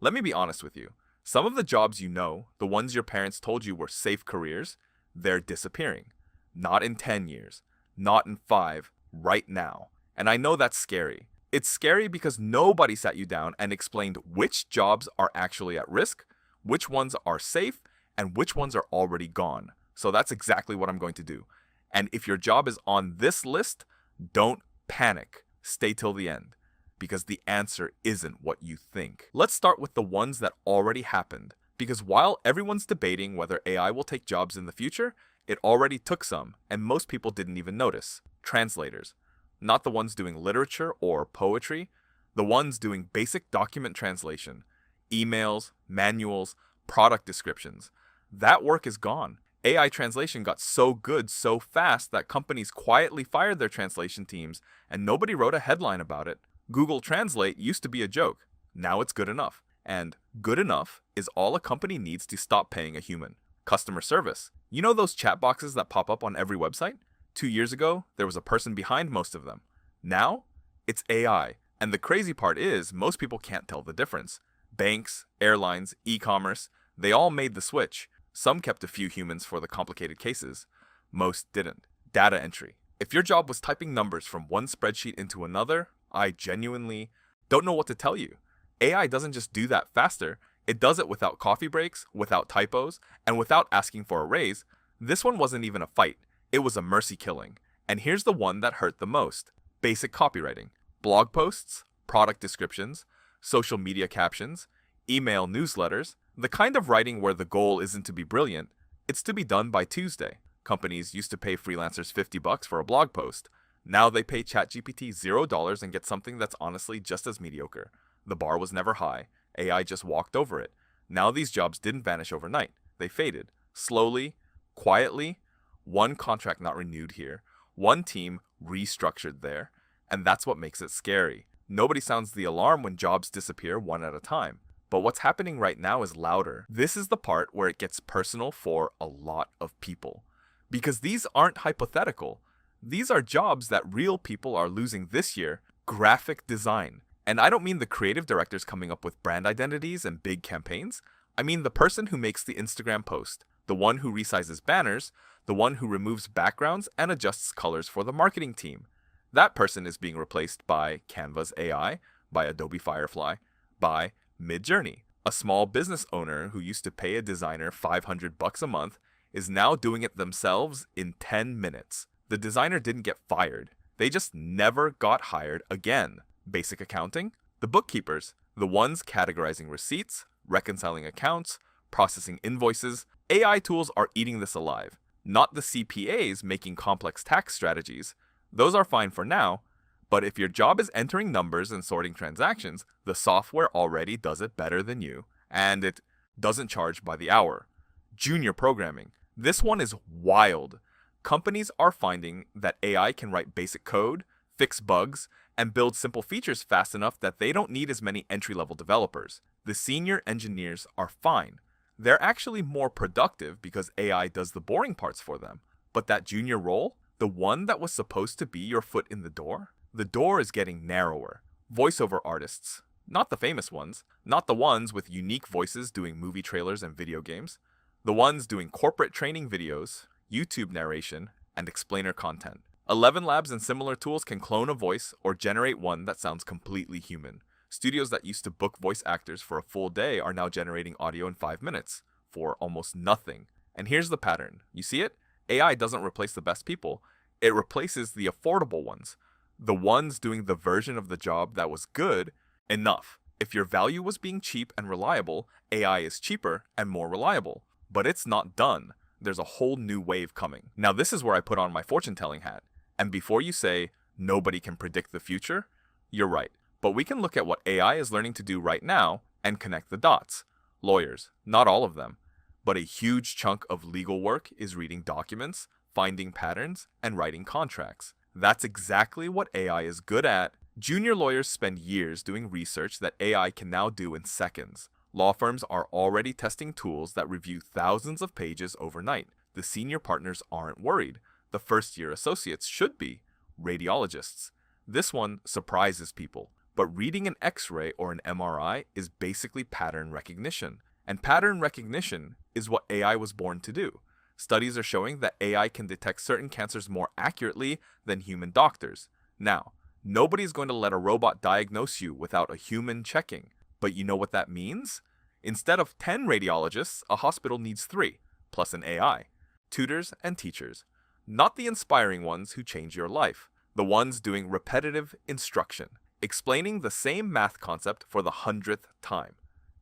Let me be honest with you. Some of the jobs you know, the ones your parents told you were safe careers, they're disappearing. Not in 10 years, not in 5, right now. And I know that's scary. It's scary because nobody sat you down and explained which jobs are actually at risk, which ones are safe, and which ones are already gone. So that's exactly what I'm going to do. And if your job is on this list, don't panic. Stay till the end, because the answer isn't what you think. Let's start with the ones that already happened, because while everyone's debating whether AI will take jobs in the future, it already took some, and most people didn't even notice. Translators. Not the ones doing literature or poetry, the ones doing basic document translation, emails, manuals, product descriptions. That work is gone. AI translation got so good so fast that companies quietly fired their translation teams and nobody wrote a headline about it. Google Translate used to be a joke. Now it's good enough. And good enough is all a company needs to stop paying a human. Customer service. You know those chat boxes that pop up on every website? 2 years ago, there was a person behind most of them. Now, it's AI. And the crazy part is, most people can't tell the difference. Banks, airlines, e-commerce, they all made the switch. Some kept a few humans for the complicated cases. Most didn't. Data entry. If your job was typing numbers from one spreadsheet into another, I genuinely don't know what to tell you. AI doesn't just do that faster, it does it without coffee breaks, without typos, and without asking for a raise. This one wasn't even a fight, it was a mercy killing. And here's the one that hurt the most. Basic copywriting. Blog posts, product descriptions, social media captions, email newsletters, the kind of writing where the goal isn't to be brilliant, it's to be done by Tuesday. Companies used to pay freelancers $50 for a blog post. Now they pay ChatGPT $0 and get something that's honestly just as mediocre. The bar was never high. AI just walked over it. Now these jobs didn't vanish overnight. They faded. Slowly, quietly, one contract not renewed here, one team restructured there, and that's what makes it scary. Nobody sounds the alarm when jobs disappear one at a time. But what's happening right now is louder. This is the part where it gets personal for a lot of people. Because these aren't hypothetical. These are jobs that real people are losing this year. Graphic design. And I don't mean the creative directors coming up with brand identities and big campaigns. I mean the person who makes the Instagram post, the one who resizes banners, the one who removes backgrounds and adjusts colors for the marketing team. That person is being replaced by Canva's AI, by Adobe Firefly, by Midjourney. A small business owner who used to pay a designer $500 a month is now doing it themselves in 10 minutes. The designer didn't get fired. They just never got hired again. Basic accounting? The bookkeepers, the ones categorizing receipts, reconciling accounts, processing invoices. AI tools are eating this alive. Not the CPAs making complex tax strategies. Those are fine for now, but if your job is entering numbers and sorting transactions, the software already does it better than you, and it doesn't charge by the hour. Junior programming. This one is wild. Companies are finding that AI can write basic code, fix bugs, and build simple features fast enough that they don't need as many entry-level developers. The senior engineers are fine. They're actually more productive because AI does the boring parts for them. But that junior role, the one that was supposed to be your foot in the door is getting narrower. Voiceover artists. Not the famous ones. Not the ones with unique voices doing movie trailers and video games. The ones doing corporate training videos, YouTube narration, and explainer content. 11 Labs and similar tools can clone a voice or generate one that sounds completely human. Studios that used to book voice actors for a full day are now generating audio in 5 minutes for almost nothing. And here's the pattern. You see it? AI doesn't replace the best people. It replaces the affordable ones. The ones doing the version of the job that was good enough. If your value was being cheap and reliable, AI is cheaper and more reliable. But it's not done. There's a whole new wave coming. Now this is where I put on my fortune-telling hat. And before you say, nobody can predict the future, you're right. But we can look at what AI is learning to do right now and connect the dots. Lawyers, not all of them, but a huge chunk of legal work is reading documents, finding patterns, and writing contracts. That's exactly what AI is good at. Junior lawyers spend years doing research that AI can now do in seconds. Law firms are already testing tools that review thousands of pages overnight. The senior partners aren't worried. The first-year associates should be. Radiologists. This one surprises people. But reading an X-ray or an MRI is basically pattern recognition. And pattern recognition is what AI was born to do. Studies are showing that AI can detect certain cancers more accurately than human doctors. Now, nobody's going to let a robot diagnose you without a human checking. But you know what that means? Instead of 10 radiologists, a hospital needs 3, plus an AI. Tutors and teachers. Not the inspiring ones who change your life. The ones doing repetitive instruction, explaining the same math concept for the 100th time.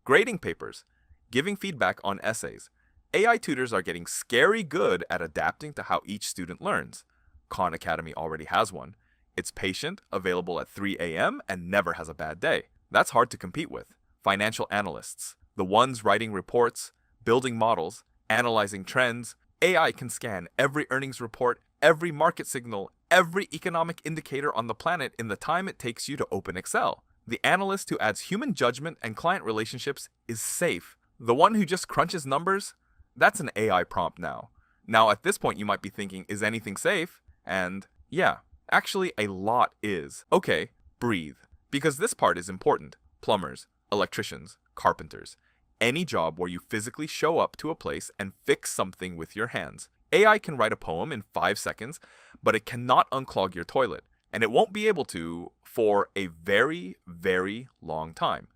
Grading papers, giving feedback on essays. AI tutors are getting scary good at adapting to how each student learns. Khan Academy already has one. It's patient, available at 3 a.m., and never has a bad day. That's hard to compete with. Financial analysts, the ones writing reports, building models, analyzing trends. AI can scan every earnings report, every market signal, every economic indicator on the planet in the time it takes you to open Excel. The analyst who adds human judgment and client relationships is safe. The one who just crunches numbers, that's an AI prompt now. Now, at this point, you might be thinking, is anything safe? And yeah, actually, a lot is. Okay, breathe. Because this part is important. Plumbers, electricians, carpenters. Any job where you physically show up to a place and fix something with your hands. AI can write a poem in 5 seconds, but it cannot unclog your toilet. And it won't be able to for a very, very long time.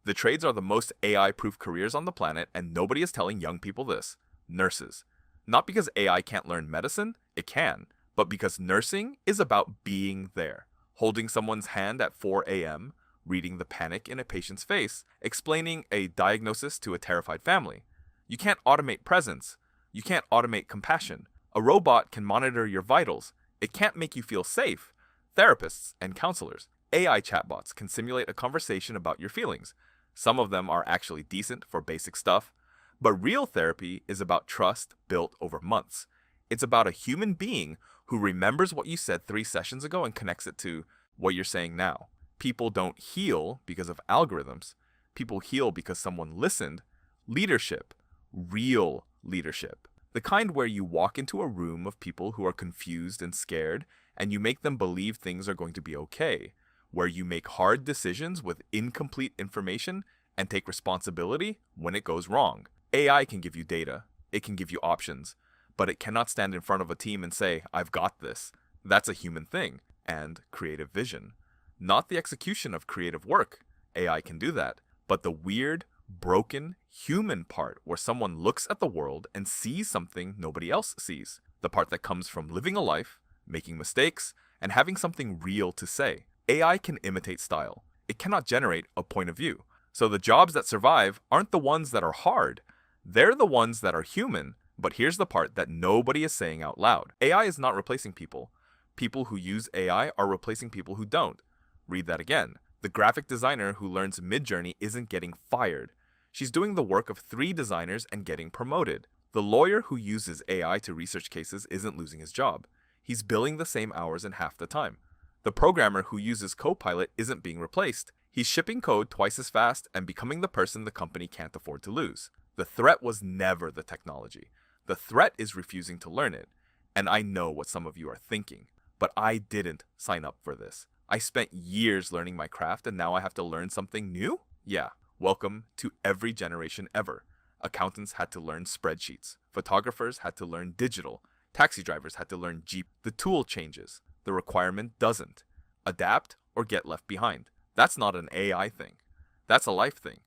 The trades are the most AI-proof careers on the planet, and nobody is telling young people this. Nurses. Not because AI can't learn medicine, it can, but because nursing is about being there. Holding someone's hand at 4 a.m., reading the panic in a patient's face, explaining a diagnosis to a terrified family. You can't automate presence. You can't automate compassion. A robot can monitor your vitals. It can't make you feel safe. Therapists and counselors. AI chatbots can simulate a conversation about your feelings. Some of them are actually decent for basic stuff, but real therapy is about trust built over months. It's about a human being who remembers what you said 3 sessions ago and connects it to what you're saying now. People don't heal because of algorithms. People heal because someone listened. Leadership. Real leadership. The kind where you walk into a room of people who are confused and scared, and you make them believe things are going to be okay. Where you make hard decisions with incomplete information and take responsibility when it goes wrong. AI can give you data. It can give you options. But it cannot stand in front of a team and say, I've got this. That's a human thing. And creative vision. Not the execution of creative work. AI can do that. But the weird, broken, human part where someone looks at the world and sees something nobody else sees. The part that comes from living a life, making mistakes, and having something real to say. AI can imitate style. It cannot generate a point of view. So the jobs that survive aren't the ones that are hard. They're the ones that are human. But here's the part that nobody is saying out loud. AI is not replacing people. People who use AI are replacing people who don't. Read that again. The graphic designer who learns Midjourney isn't getting fired. She's doing the work of 3 designers and getting promoted. The lawyer who uses AI to research cases isn't losing his job. He's billing the same hours in half the time. The programmer who uses Copilot isn't being replaced. He's shipping code twice as fast and becoming the person the company can't afford to lose. The threat was never the technology. The threat is refusing to learn it. And I know what some of you are thinking, but I didn't sign up for this. I spent years learning my craft and now I have to learn something new? Yeah, welcome to every generation ever. Accountants had to learn spreadsheets. Photographers had to learn digital. Taxi drivers had to learn Jeep. The tool changes. The requirement doesn't. Adapt or get left behind. That's not an AI thing. That's a life thing.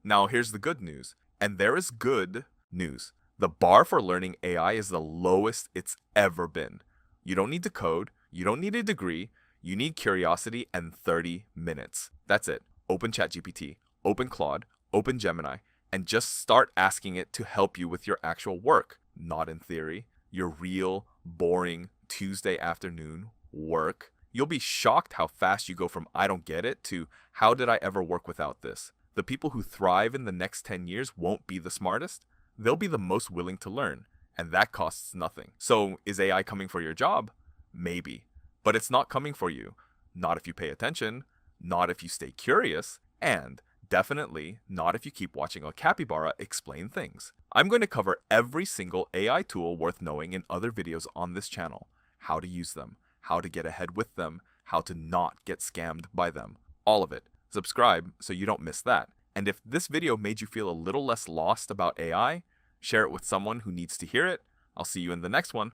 Now here's the good news. And there is good news. The bar for learning AI is the lowest it's ever been. You don't need to code. You don't need a degree. You need curiosity and 30 minutes. That's it. Open ChatGPT, open Claude, open Gemini, and just start asking it to help you with your actual work. Not in theory. Your real, boring Tuesday afternoon work. You'll be shocked how fast you go from I don't get it to how did I ever work without this? The people who thrive in the next 10 years won't be the smartest. They'll be the most willing to learn, and that costs nothing. So is AI coming for your job? Maybe. But it's not coming for you. Not if you pay attention, not if you stay curious, and definitely not if you keep watching a capybara explain things. I'm going to cover every single AI tool worth knowing in other videos on this channel. How to use them, how to get ahead with them, how to not get scammed by them. all of it. Subscribe so you don't miss that. And if this video made you feel a little less lost about AI, share it with someone who needs to hear it. I'll see you in the next one.